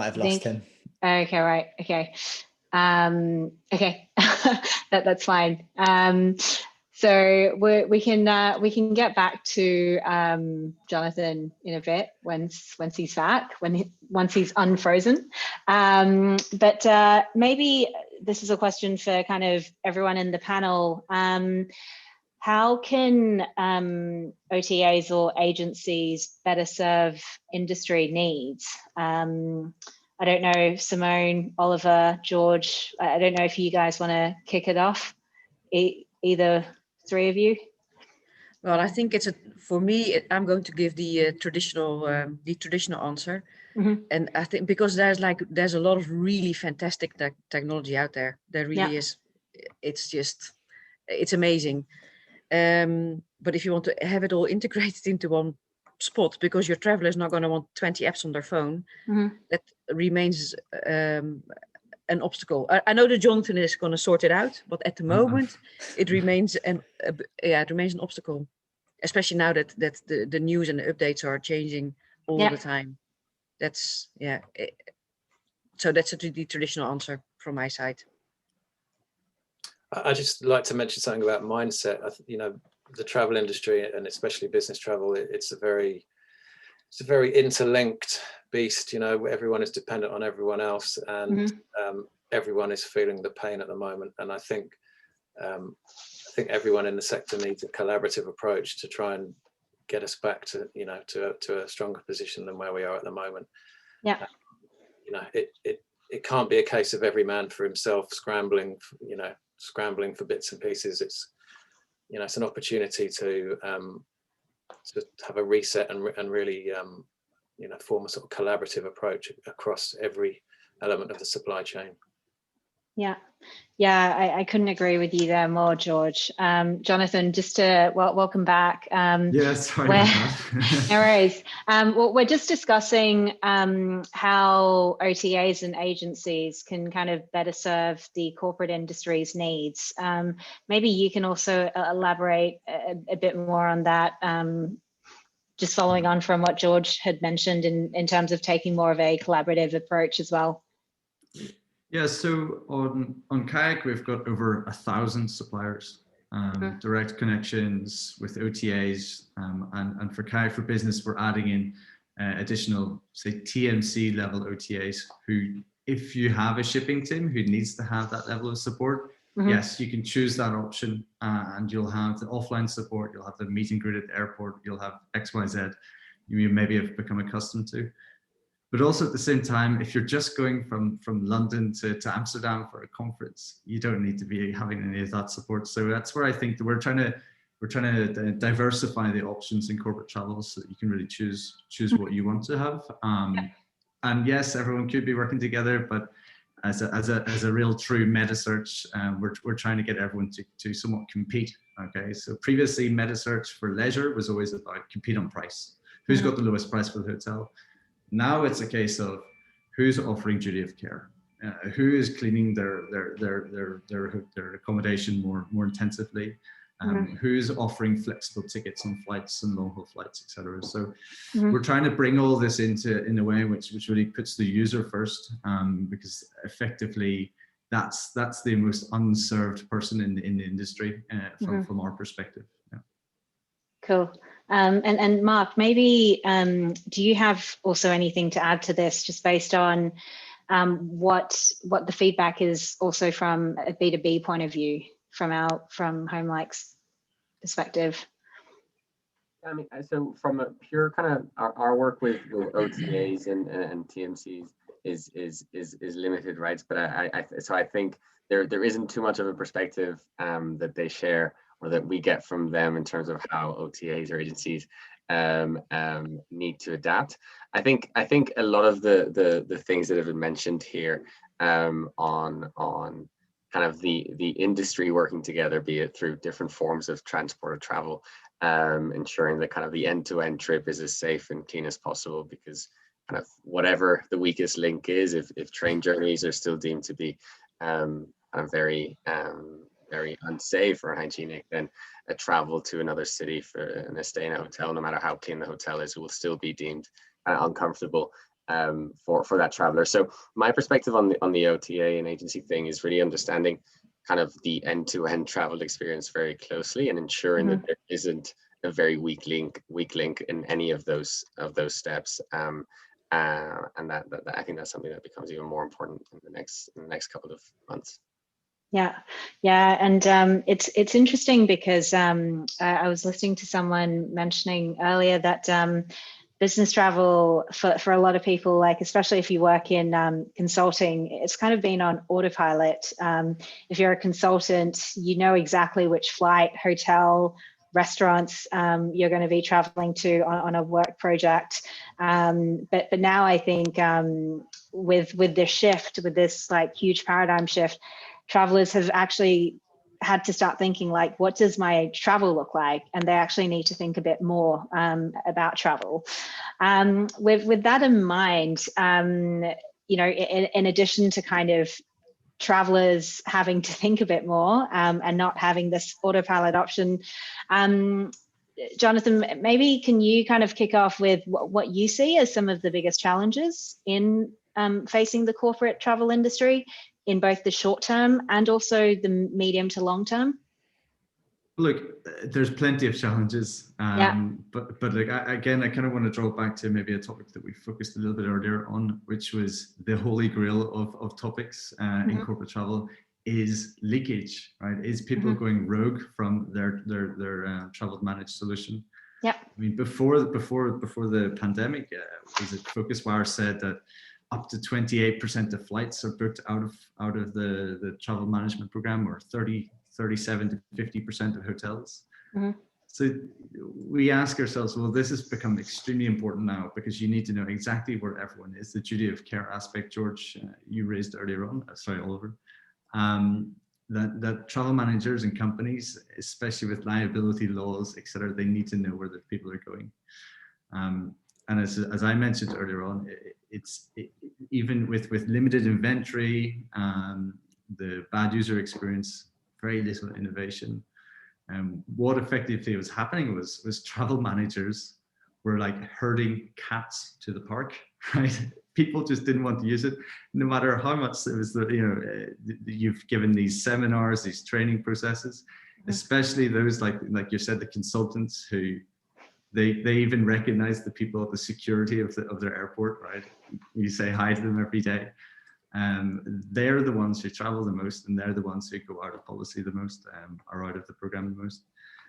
have lost him. Okay, right. Okay. Okay, that's fine. So we can get back to Jonathan in a bit once he's back, once he's unfrozen. But maybe this is a question for kind of everyone in the panel. How can OTAs or agencies better serve industry needs? I don't know, Simone, Oliver, George, I don't know if you guys want to kick it off, either three of you. Well, I think for me, I'm going to give the traditional answer. And I think because there's a lot of really fantastic technology out there. There really is. It's amazing. But if you want to have it all integrated into one spot, because your traveler is not going to want 20 apps on their phone, that remains an obstacle. I know that Jonathan is going to sort it out, but at the moment it remains an obstacle, especially now that the news and the updates are changing all the time. That's so that's the traditional answer from my side. I just like to mention something about mindset. You know, the travel industry, and especially business travel, it's a very interlinked beast. You know, everyone is dependent on everyone else, and everyone is feeling the pain at the moment. And I think everyone in the sector needs a collaborative approach to try and get us back to, you know, to a stronger position than where we are at the moment. Yeah. You know, it can't be a case of every man for himself scrambling for bits and pieces. It's, you know, it's an opportunity to have a reset and really, you know, form a sort of collaborative approach across every element of the supply chain. Yeah, I couldn't agree with you there more, George. Jonathan, just to welcome back. Yeah, sorry about that. No worries. Well, we're just discussing how OTAs and agencies can kind of better serve the corporate industry's needs. Maybe you can also elaborate a bit more on that, just following on from what George had mentioned in terms of taking more of a collaborative approach as well. Yeah, so on KAYAK, we've got over 1,000 suppliers, direct connections with OTAs, and for KAYAK for Business, we're adding in additional, say, TMC level OTAs who, if you have a shipping team who needs to have that level of support, yes, you can choose that option, and you'll have the offline support, you'll have the meet and greet at the airport, you'll have XYZ you maybe have become accustomed to. But also at the same time, if you're just going from London to Amsterdam for a conference, you don't need to be having any of that support. So that's where I think that we're trying to diversify the options in corporate travel so that you can really choose what you want to have. And yes, everyone could be working together, but as a real true meta search, we're trying to get everyone to somewhat compete. Okay, so previously meta search for leisure was always about compete on price. Who's got the lowest price for the hotel? Now it's a case of who's offering duty of care, who is cleaning their accommodation more intensively, who's offering flexible tickets on flights and long haul flights, etc. So we're trying to bring all this in a way which really puts the user first, because effectively that's the most unserved person in the industry from our perspective. Yeah. Cool. And Marc, maybe do you have also anything to add to this, just based on what the feedback is also from a B2B point of view, from Homelike's perspective? I mean, so from a pure kind of our work with OTAs and TMCs is limited, right? But I think there isn't too much of a perspective that they share or that we get from them in terms of how OTAs or agencies need to adapt. I think a lot of the things that have been mentioned here on kind of the industry working together, be it through different forms of transport or travel, ensuring that kind of the end-to-end trip is as safe and clean as possible, because kind of whatever the weakest link is, if train journeys are still deemed to be kind of very unsafe or hygienic, then a travel to another city and a stay in a hotel, no matter how clean the hotel is, will still be deemed uncomfortable for that traveler. So my perspective on the OTA and agency thing is really understanding kind of the end-to-end travel experience very closely and ensuring that there isn't a very weak link in any of those steps. And that I think that's something that becomes even more important in the next couple of months. Yeah, and it's interesting because I was listening to someone mentioning earlier that business travel for a lot of people, like especially if you work in consulting, it's kind of been on autopilot. If you're a consultant, you know exactly which flight, hotel, restaurants you're going to be traveling to on a work project. But now I think with this shift, with this like huge paradigm shift, travelers have actually had to start thinking like, what does my travel look like? And they actually need to think a bit more about travel. With that in mind, you know, in addition to kind of travelers having to think a bit more and not having this autopilot option, Jonathan, maybe can you kind of kick off with what you see as some of the biggest challenges in facing the corporate travel industry in both the short term and also the medium to long term? Look, there's plenty of challenges, but like again, I kind of want to draw back to maybe a topic that we focused a little bit earlier on, which was the holy grail of topics in corporate travel is leakage, right? Is people going rogue from their travel managed solution? Yeah. I mean, before the pandemic, was it FocusWire said that up to 28% of flights are booked out of the travel management program, or 37 to 50% of hotels. So we ask ourselves, well, this has become extremely important now, because you need to know exactly where everyone is. The duty of care aspect, George, you raised earlier on, sorry, Oliver, that travel managers and companies, especially with liability laws, etc., they need to know where the people are going. And as I mentioned earlier on, even with limited inventory, the bad user experience, very little innovation. What effectively was happening was travel managers were like herding cats to the park, right? People just didn't want to use it, no matter how much it was, you've given these seminars, these training processes, especially those like you said, the consultants who they even recognize the people at the security of their airport, right? You say hi to them every day. They're the ones who travel the most, and they're the ones who go out of policy the most, or out of the program the most.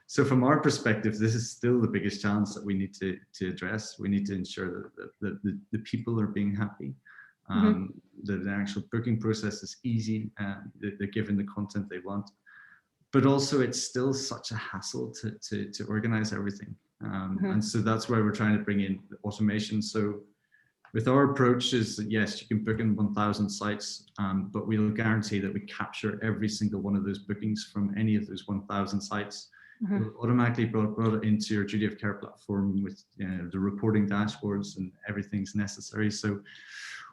So from our perspective, this is still the biggest challenge that we need to address. We need to ensure that the people are being happy, that the actual booking process is easy, and they're given the content they want. But also, it's still such a hassle to organize everything. And so that's why we're trying to bring in automation. So with our approach is that, yes, you can book in 1,000 sites, but we'll guarantee that we capture every single one of those bookings from any of those 1,000 sites. We'll automatically brought it into your duty of care platform with the reporting dashboards, and everything's necessary. So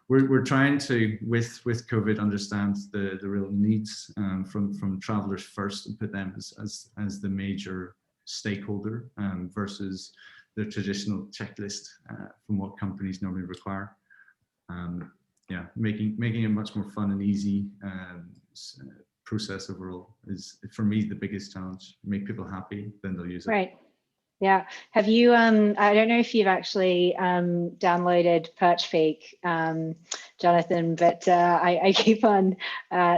we're trying to, with COVID, understand the real needs from travelers first, and put them as the major stakeholder versus the traditional checklist from what companies normally require. Yeah, making it much more fun and easy process overall is, for me, the biggest challenge. Make people happy, then they'll use it. Right. Yeah. Have you, I don't know if you've actually downloaded PerchPeek, Jonathan, but I keep on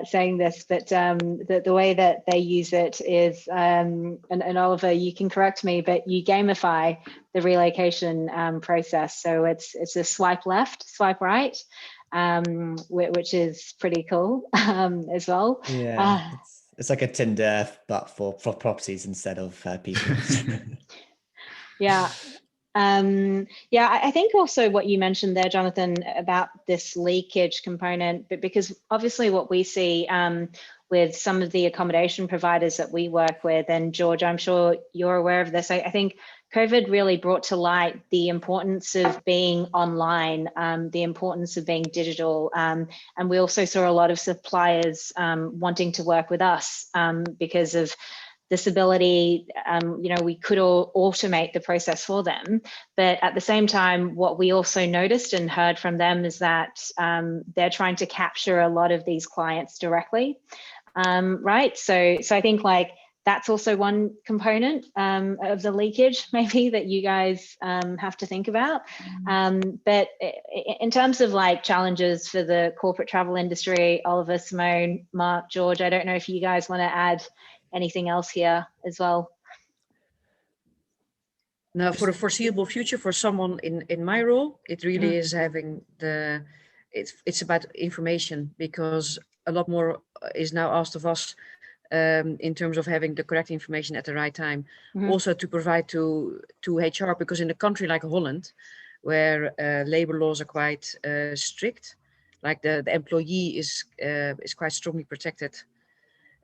saying this, but the way that they use it is, and Oliver, you can correct me, but you gamify the relocation process. So it's a swipe left, swipe right, which is pretty cool as well. Yeah, it's like a Tinder, but for properties instead of people. Yeah. Yeah, I think also what you mentioned there, Jonathan, about this leakage component, but because obviously what we see with some of the accommodation providers that we work with, and George, I'm sure you're aware of this, I think COVID really brought to light the importance of being online, the importance of being digital. And we also saw a lot of suppliers wanting to work with us because of this ability, you know, we could all automate the process for them. But at the same time, what we also noticed and heard from them is that they're trying to capture a lot of these clients directly, right? So I think like that's also one component of the leakage maybe that you guys have to think about. But in terms of like challenges for the corporate travel industry, Oliver, Simone, Marc, George, I don't know if you guys want to add anything else here as well? Now, for the foreseeable future, for someone in my role, it really is having it's about information, because a lot more is now asked of us in terms of having the correct information at the right time. Also to provide to HR, because in a country like Holland, where labor laws are quite strict, like the employee is quite strongly protected.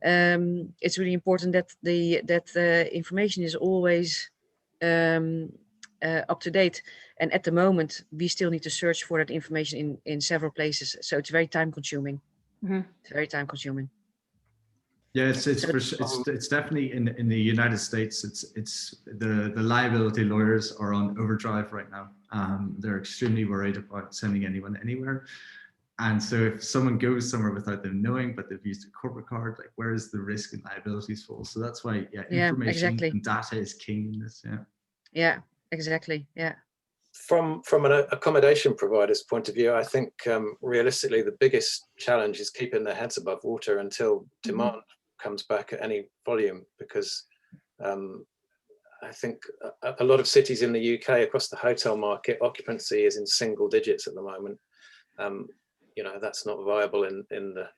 It's really important that the information is always up to date. And at the moment, we still need to search for that information in several places. So it's very time consuming. It's very time consuming. Yeah, it's definitely in the United States. It's the liability lawyers are on overdrive right now. They're extremely worried about sending anyone anywhere. And so if someone goes somewhere without them knowing, but they've used a corporate card, like where is the risk and liabilities fall? So that's why, information and data is king in this. Yeah, exactly. Yeah. From an accommodation provider's point of view, I think realistically the biggest challenge is keeping their heads above water until demand comes back at any volume, because I think a lot of cities in the UK across the hotel market, occupancy is in single digits at the moment. You know, that's not viable in the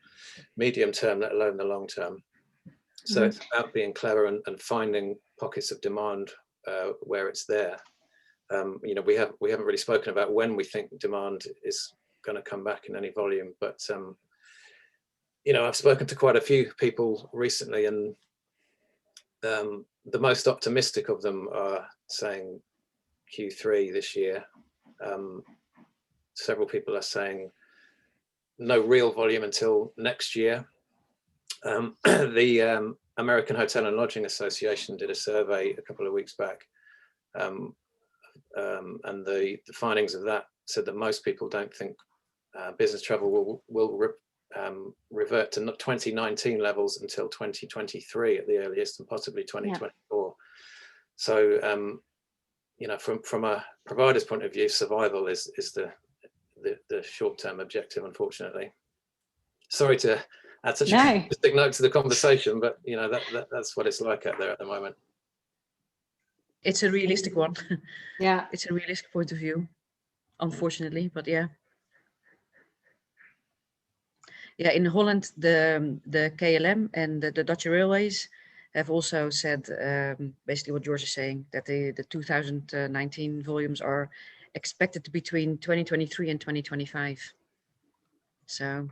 medium term, let alone the long term. So it's about being clever and finding pockets of demand where it's there. You know, we haven't really spoken about when we think demand is going to come back in any volume, but you know, I've spoken to quite a few people recently, and the most optimistic of them are saying Q3 this year. Several people are saying no real volume until next year. The American Hotel and Lodging Association did a survey a couple of weeks back, and the findings of that said that most people don't think business travel will revert to 2019 levels until 2023 at the earliest, and possibly 2024. So you know, from a provider's point of view, survival is the short-term objective, unfortunately. Sorry to add such a big note to the conversation, but you know, that's what it's like out there at the moment. It's a realistic one. Yeah, it's a realistic point of view, unfortunately, but yeah. Yeah, in Holland, the KLM and the Dutch Railways have also said basically what George is saying, that the 2019 volumes are expected to be between 2023 and 2025. So,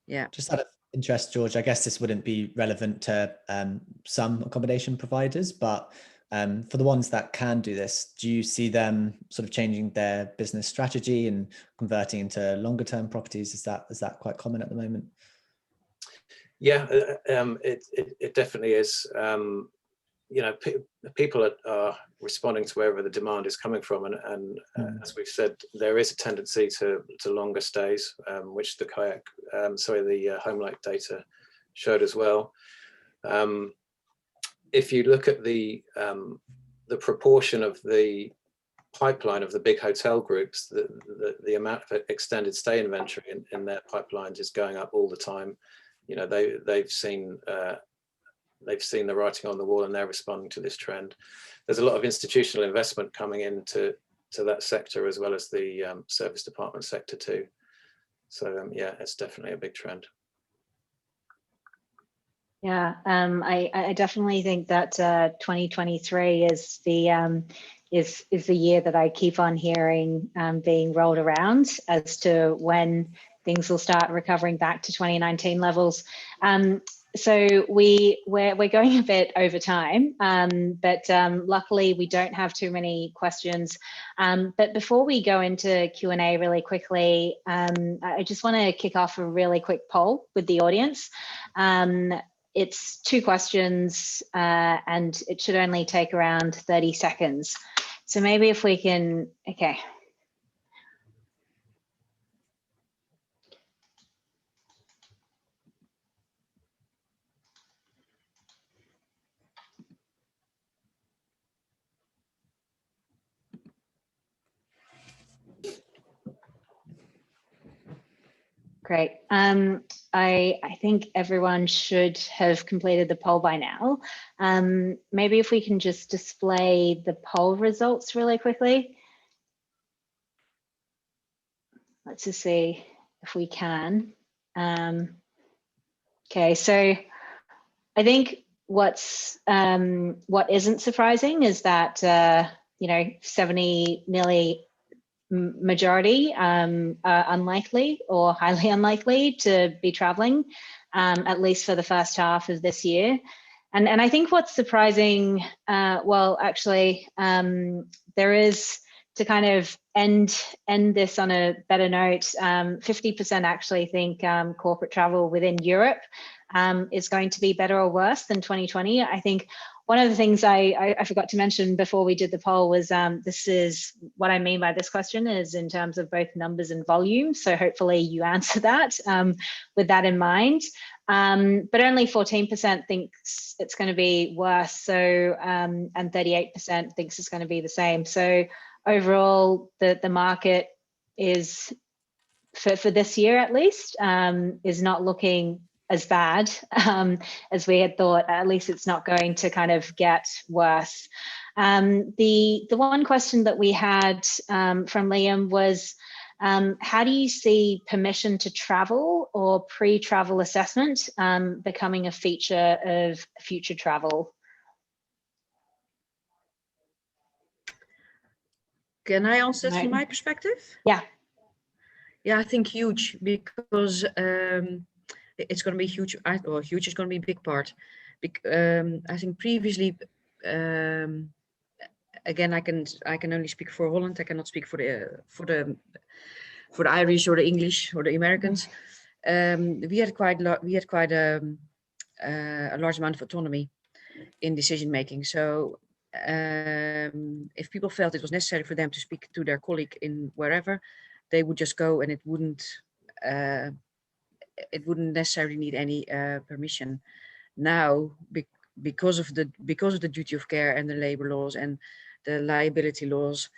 yeah. Just out of interest, George, I guess this wouldn't be relevant to some accommodation providers, but For the ones that can do this, do you see them sort of changing their business strategy and converting into longer term properties? Is that quite common at the moment? Yeah, it definitely is. You know, people are responding to wherever the demand is coming from, and as we've said, there is a tendency to longer stays, which the KAYAK, the Homelike data showed as well. If you look at the proportion of the pipeline of the big hotel groups, the amount of extended stay inventory in their pipelines is going up all the time. You know, they've seen the writing on the wall, and they're responding to this trend. There's a lot of institutional investment coming into that sector, as well as the service department sector too. So yeah, it's definitely a big trend. Yeah, I definitely think that 2023 is the year that I keep on hearing being rolled around as to when things will start recovering back to 2019 levels. So we're going a bit over time, but luckily we don't have too many questions. But before we go into Q&A really quickly, I just want to kick off a really quick poll with the audience. It's 2 questions and it should only take around 30 seconds. So maybe if we can, okay. Great. I think everyone should have completed the poll by now. Maybe if we can just display the poll results really quickly. Let's just see if we can. Okay, so I think what isn't surprising is that you know, 70 nearly majority are unlikely or highly unlikely to be traveling, at least for the first half of this year. And I think what's surprising, well, actually, there is, to kind of end this on a better note, 50% actually think corporate travel within Europe is going to be better or worse than 2020. I think one of the things I forgot to mention before we did the poll was this is what I mean by this question is in terms of both numbers and volume. So hopefully you answer that with that in mind. But only 14% thinks it's going to be worse. So and 38% thinks it's going to be the same. So overall, the market is, for this year at least, is not looking as bad as we had thought. At least it's not going to kind of get worse. The one question that we had from Liam was, how do you see permission to travel or pre-travel assessment becoming a feature of future travel? Can I answer that from my perspective? Yeah. Yeah, I think huge, because it's going to be huge. Huge is going to be a big part. I think previously, again, I can only speak for Holland. I cannot speak for the Irish or the English or the Americans. We had quite a large amount of autonomy in decision making. So if people felt it was necessary for them to speak to their colleague in wherever, they would just go, and it wouldn't necessarily need any permission. Now, because of the duty of care and the labor laws and the liability laws,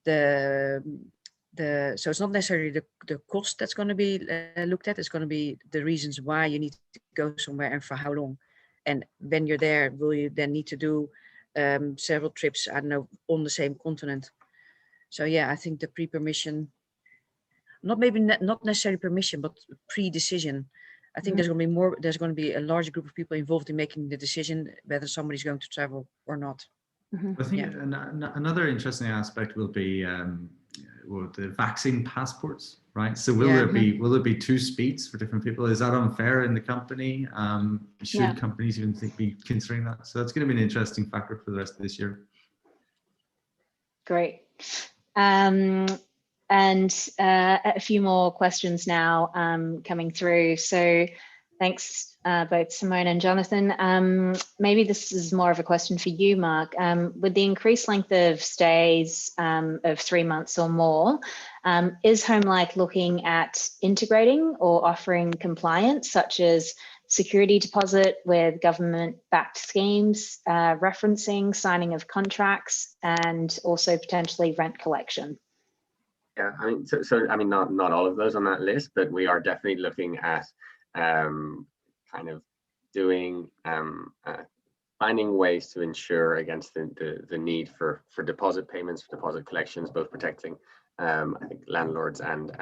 so it's not necessarily the cost that's going to be looked at. It's going to be the reasons why you need to go somewhere and for how long. And when you're there, will you then need to do several trips, I don't know, on the same continent? So yeah, I think the pre-permission, not necessarily permission, but pre-decision. I think there's going to be a large group of people involved in making the decision whether somebody's going to travel or not. I think another interesting aspect will be the vaccine passports, right? So will there be 2 speeds for different people? Is that unfair in the company? Should companies even be considering that? So that's going to be an interesting factor for the rest of this year. Great. And a few more questions now coming through. So thanks both Simone and Jonathan. Maybe this is more of a question for you, Marc. With the increased length of stays of 3 months or more, is Homelike looking at integrating or offering compliance such as security deposit with government-backed schemes, referencing, signing of contracts, and also potentially rent collection? Yeah, I mean, so I mean, not all of those on that list, but we are definitely looking at kind of doing finding ways to ensure against the need for deposit payments, for deposit collections, both protecting I think landlords and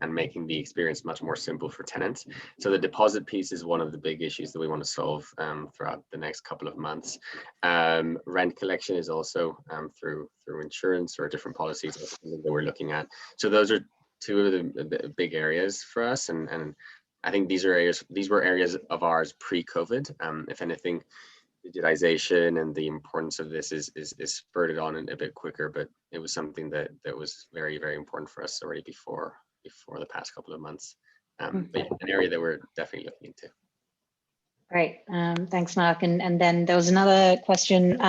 making the experience much more simple for tenants. So the deposit piece is one of the big issues that we want to solve throughout the next couple of months. Rent collection is also through insurance or different policies that we're looking at. So those are 2 of the big areas for us, and I think these were areas of ours pre-COVID. If anything, digitization and the importance of this is spurred it on a bit quicker, but it was something that was very, very important for us already before the past couple of months. But an area that we're definitely looking into. Great, thanks, Marc. And then there was another question.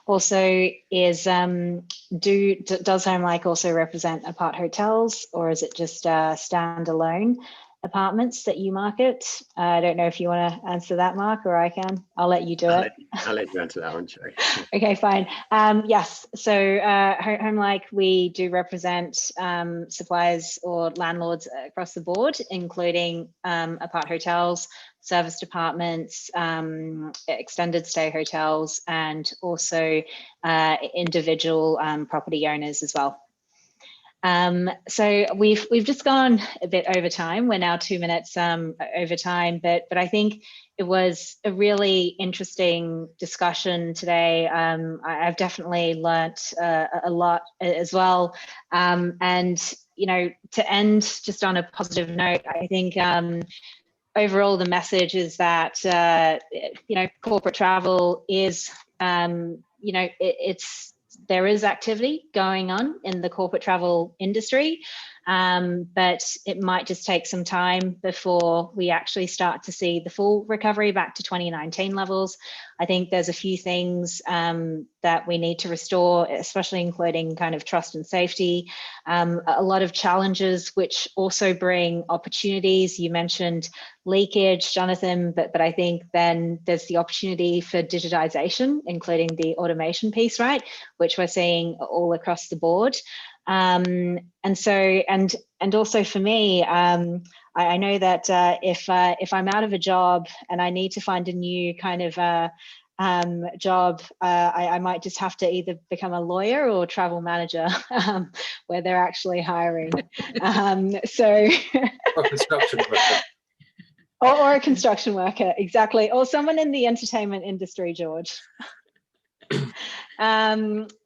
Also, is does Homelike also represent apart hotels, or is it just standalone apartments that you market? I don't know if you want to answer that, Marc, or I can. I'll let you do it. I'll let you answer that one, Sherry. Okay, fine. Yes, so Homelike, we do represent suppliers or landlords across the board, including apart hotels, service departments, extended stay hotels, and also individual property owners as well. So we've just gone a bit over time. We're now 2 minutes over time, but I think it was a really interesting discussion today. I've definitely learnt a lot as well. And you know, to end just on a positive note, I think overall the message is that you know, corporate travel is you know, there is activity going on in the corporate travel industry, but it might just take some time before we actually start to see the full recovery back to 2019 levels. I think there's a few things that we need to restore, especially including kind of trust and safety. A lot of challenges which also bring opportunities. You mentioned leakage, Jonathan, but I think then there's the opportunity for digitization, including the automation piece, right, which we're seeing all across the board. And also for me, I know that if I'm out of a job and I need to find a new kind of job, I might just have to either become a lawyer or travel manager, where they're actually hiring. So Or construction worker. Or a construction worker, exactly. Or someone in the entertainment industry, George.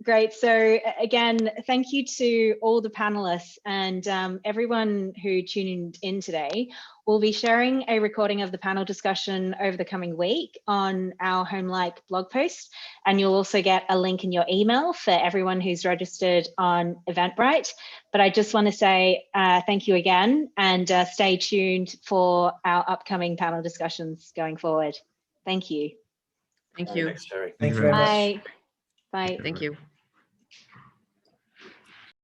Great. So again, thank you to all the panelists and everyone who tuned in today. We'll be sharing a recording of the panel discussion over the coming week on our Homelike blog post, and you'll also get a link in your email for everyone who's registered on Eventbrite. But I just want to say thank you again, and stay tuned for our upcoming panel discussions going forward. Thank you. Thank you. Thanks, Sherry. Thank you very much. Bye. Bye. Thank you.